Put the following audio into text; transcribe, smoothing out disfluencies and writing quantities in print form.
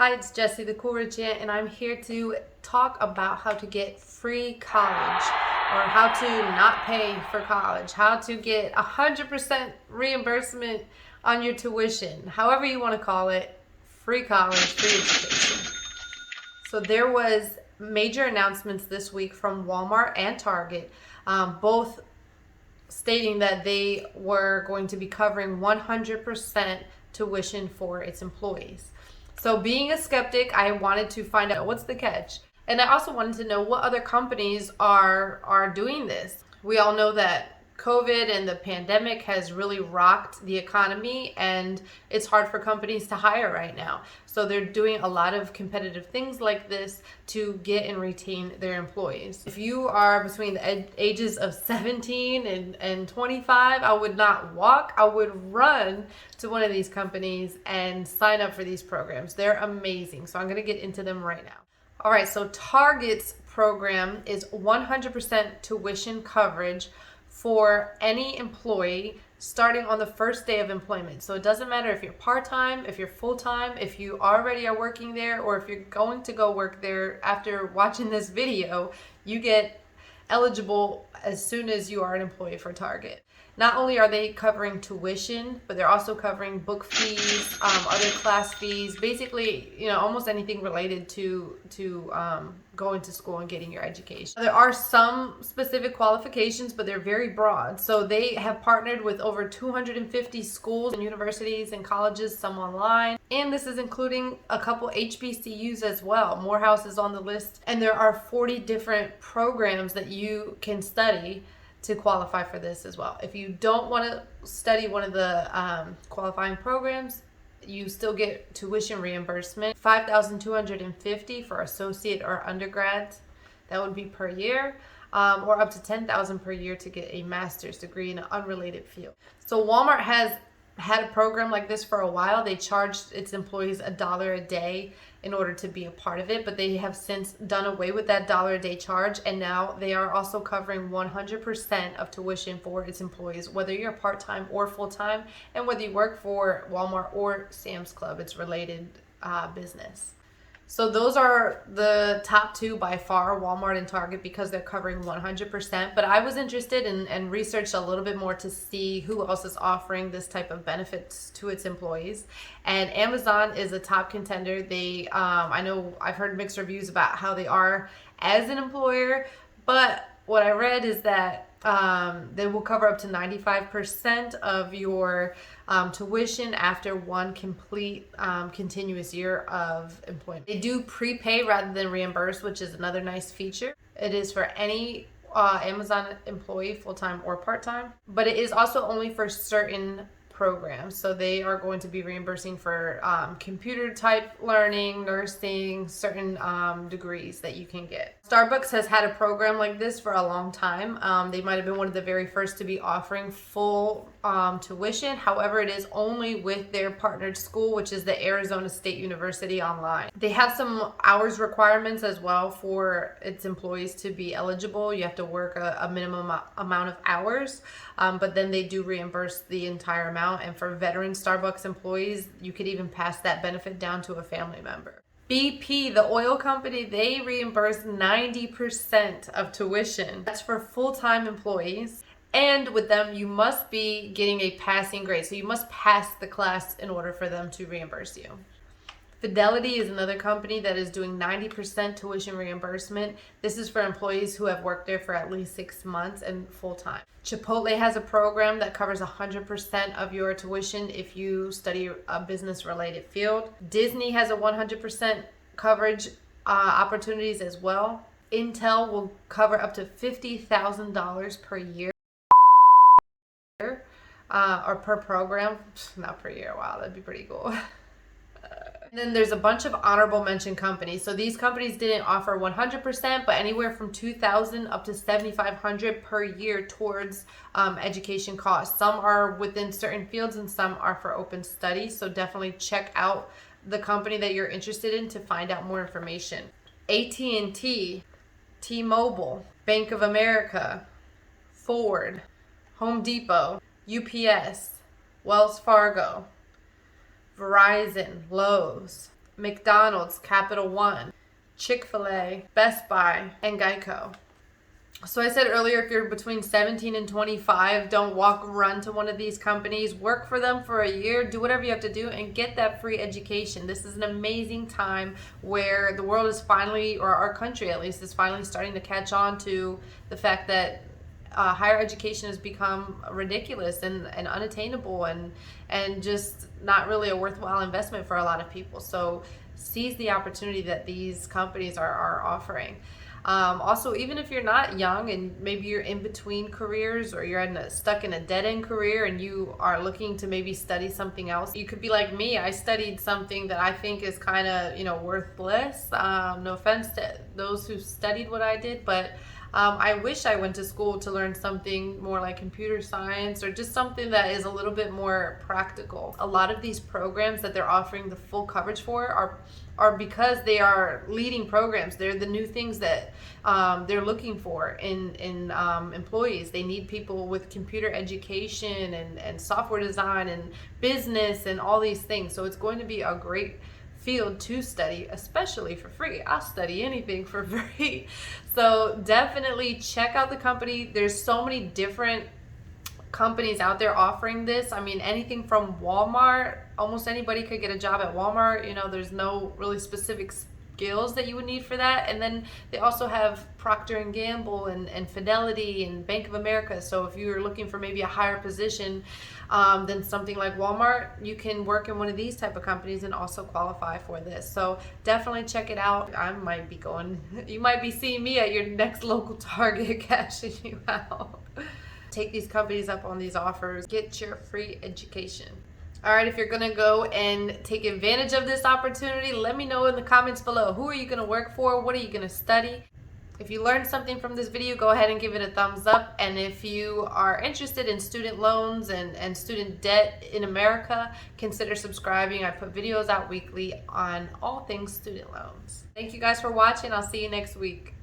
Hi, it's Jessie the Cool Rich Aunt, and I'm here to talk about how to get free college or how to not pay for college, how to get 100% reimbursement on your tuition, however you want to call it, free college, free education. So there was major announcements this week from Walmart and Target, both stating that they were going to be covering 100% tuition for its employees. So being a skeptic, I wanted to find out what's the catch. And I also wanted to know what other companies are doing this. We all know that COVID and the pandemic has really rocked the economy, and it's hard for companies to hire right now. So they're doing a lot of competitive things like this to get and retain their employees. If you are between the ages of 17 and 25, I would not walk, I would run to one of these companies and sign up for these programs. They're amazing. So I'm going to get into them right now. All right, so Target's program is 100% tuition coverage for any employee starting on the first day of employment. So it doesn't matter if you're part-time, if you're full-time, if you already are working there, or if you're going to go work there after watching this video, you get eligible as soon as you are an employee for Target. Not only are they covering tuition, but they're also covering book fees, other class fees, basically, almost anything related to going to school and getting your education. There are some specific qualifications, but they're very broad. So they have partnered with over 250 schools and universities and colleges, some online. And this is including a couple HBCUs as well. Morehouse is on the list. And there are 40 different programs that you can study to qualify for this as well. If you don't want to study one of the qualifying programs, you still get tuition reimbursement, $5,250 for associate or undergrad. That would be per year, or up to $10,000 per year to get a master's degree in an unrelated field. So Walmart has had a program like this for a while. They charged its employees $1 a day in order to be a part of it, but they have since done away with that $1 a day charge, and now they are also covering 100% of tuition for its employees, whether you're part-time or full-time, and whether you work for Walmart or Sam's Club, it's related business. So those are the top two by far, Walmart and Target, because they're covering 100%. But I was interested and researched a little bit more to see who else is offering this type of benefits to its employees. And Amazon is a top contender. They, I know I've heard mixed reviews about how they are as an employer, but what I read is that they will cover up to 95% of your tuition after one complete continuous year of employment. They do prepay rather than reimburse, which is another nice feature. It is for any Amazon employee, full-time or part-time, but it is also only for certain programs. So they are going to be reimbursing for computer type learning, nursing, certain degrees that you can get. Starbucks has had a program like this for a long time. They might have been one of the very first to be offering full tuition. However, it is only with their partnered school, which is the Arizona State University Online. They have some hours requirements as well for its employees to be eligible. You have to work a minimum amount of hours, but then they do reimburse the entire amount. And for veteran Starbucks employees, you could even pass that benefit down to a family member. BP, the oil company, they reimburse 90% of tuition. That's for full-time employees. And with them, you must be getting a passing grade. So you must pass the class in order for them to reimburse you. Fidelity is another company that is doing 90% tuition reimbursement. This is for employees who have worked there for at least 6 months and full-time. Chipotle has a program that covers 100% of your tuition if you study a business-related field. Disney has a 100% coverage opportunities as well. Intel will cover up to $50,000 per year. Or per program, not per year. Wow, that'd be pretty cool. And then there's a bunch of honorable mention companies. So these companies didn't offer 100%, but anywhere from $2,000 up to $7,500 per year towards education costs. Some are within certain fields and some are for open study. So definitely check out the company that you're interested in to find out more information. AT&T, T-Mobile, Bank of America, Ford, Home Depot, UPS, Wells Fargo, Verizon, Lowe's, McDonald's, Capital One, Chick-fil-A, Best Buy, and Geico. So I said earlier, if you're between 17 and 25, don't run to one of these companies. Work for them for a year, do whatever you have to do, and get that free education. This is an amazing time where the world is finally, or our country at least, is finally starting to catch on to the fact that higher education has become ridiculous and unattainable and just not really a worthwhile investment for a lot of people. So seize the opportunity that these companies are offering. Also, even if you're not young and maybe you're in between careers, or you're stuck in a dead-end career and you are looking to maybe study something else, you could be like me. I studied something that I think is kind of, worthless. No offense to those who studied what I did, but I wish I went to school to learn something more like computer science, or just something that is a little bit more practical. A lot of these programs that they're offering the full coverage for are because they are leading programs. They're the new things that they're looking for in employees. They need people with computer education and software design and business and all these things. So it's going to be a great field to study, especially for free. I'll study anything for free. So definitely check out the company. There's so many different companies out there offering this. I mean, anything from Walmart. Almost anybody could get a job at Walmart. There's no really specific skills that you would need for that. And then they also have Procter and Gamble and Fidelity and Bank of America. So if you're looking for maybe a higher position than something like Walmart, you can work in one of these type of companies and also qualify for this. So definitely check it out. I might be going, you might be seeing me at your next local Target cashing you out. Take these companies up on these offers. Get your free education. All right, if you're gonna go and take advantage of this opportunity, let me know in the comments below. Who are you gonna work for? What are you gonna study? If you learned something from this video, go ahead and give it a thumbs up. And if you are interested in student loans and student debt in America, consider subscribing. I put videos out weekly on all things student loans. Thank you guys for watching. I'll see you next week.